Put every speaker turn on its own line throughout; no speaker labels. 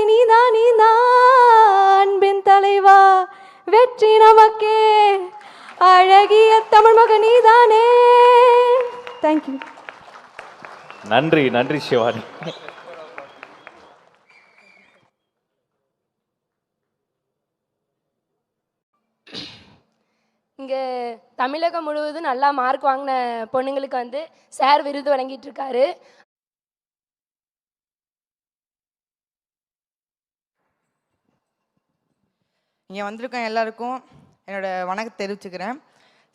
தளபதி நீதான் அன்பின் தலைவா, வெற்றி நமக்கே, அழகிய தமிழ் மகன் நீதானே. தேங்க்யூ.
நன்றி நன்றி சிவானி.
இங்கே தமிழகம் முழுவதும் நல்லா மார்க் வாங்கின பொண்ணுங்களுக்கு வந்து சார் விருது வழங்கிட்டு இருக்காரு.
இங்கே வந்திருக்கேன் எல்லாருக்கும் என்னோட வணக்கத்தை தெரிவிச்சுக்கிறேன்.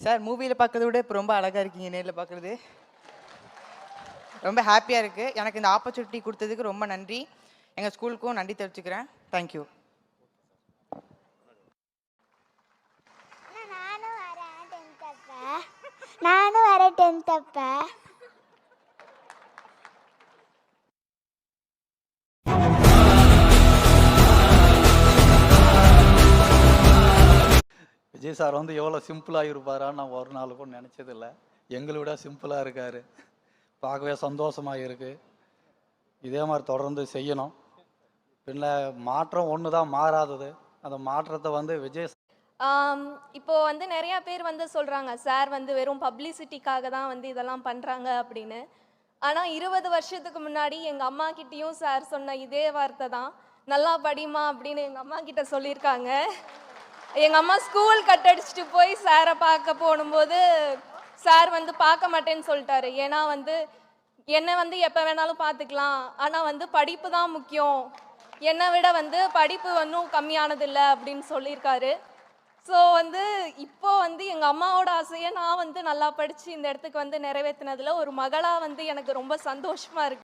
சார் மூவியில் பார்க்கறத விட இப்போ ரொம்ப அழகாக இருக்கீங்க. நேரில் பார்க்குறது ரொம்ப ஹாப்பியாக இருக்குது. எனக்கு இந்த ஆப்பர்ச்சுனிட்டி கொடுத்ததுக்கு ரொம்ப நன்றி. எங்கள் ஸ்கூலுக்கும் நன்றி தெரிவிச்சுக்கிறேன். தேங்க்யூ.
நானும் வரேன் 10th அப்ப.
விஜய் சார் வந்து எவ்வளோ சிம்பிளாக இருப்பாரான்னு நான் ஒரு நாள் கூட நினச்சதில்லை. எங்களை விட சிம்பிளாக இருக்கார். பார்க்கவே சந்தோஷமாக இருக்குது. இதே மாதிரி தொடர்ந்து செய்யணும். பின்ன மாற்றம் ஒன்று தான் மாறாதது. அந்த மாற்றத்தை வந்து விஜய்
இப்போ வந்து நிறைய பேர் வந்து சொல்றாங்க சார் வந்து வெறும் பப்ளிசிட்டிக்காக தான் வந்து இதெல்லாம் பண்றாங்க அப்படின்னு. ஆனால் 20 வருஷத்துக்கு முன்னாடி எங்கள் அம்மா கிட்டேயும் சார் சொன்ன இதே வார்த்தை தான், நல்லா படிமா அப்படின்னு எங்கள் அம்மா கிட்ட சொல்லியிருக்காங்க. எங்கள் அம்மா ஸ்கூல் கட்டடிச்சிட்டு போய் சாரை பார்க்க போகும்போது சார் வந்து பார்க்க மாட்டேன்னு சொல்லிட்டாரு. ஏன்னா வந்து என்னை வந்து எப்போ வேணாலும் பார்த்துக்கலாம், ஆனால் வந்து படிப்பு தான் முக்கியம், என்னை விட வந்து படிப்பு ஒன்றும் கம்மியானதில்லை அப்படின்னு சொல்லியிருக்காரு. ஸோ வந்து இப்போ வந்து எங்கள் அம்மாவோட ஆசையை நான் வந்து நல்லா படித்து இந்த இடத்துக்கு வந்து நிறைவேற்றினதில் ஒரு மகளாக வந்து எனக்கு ரொம்ப சந்தோஷமாக இருக்குது.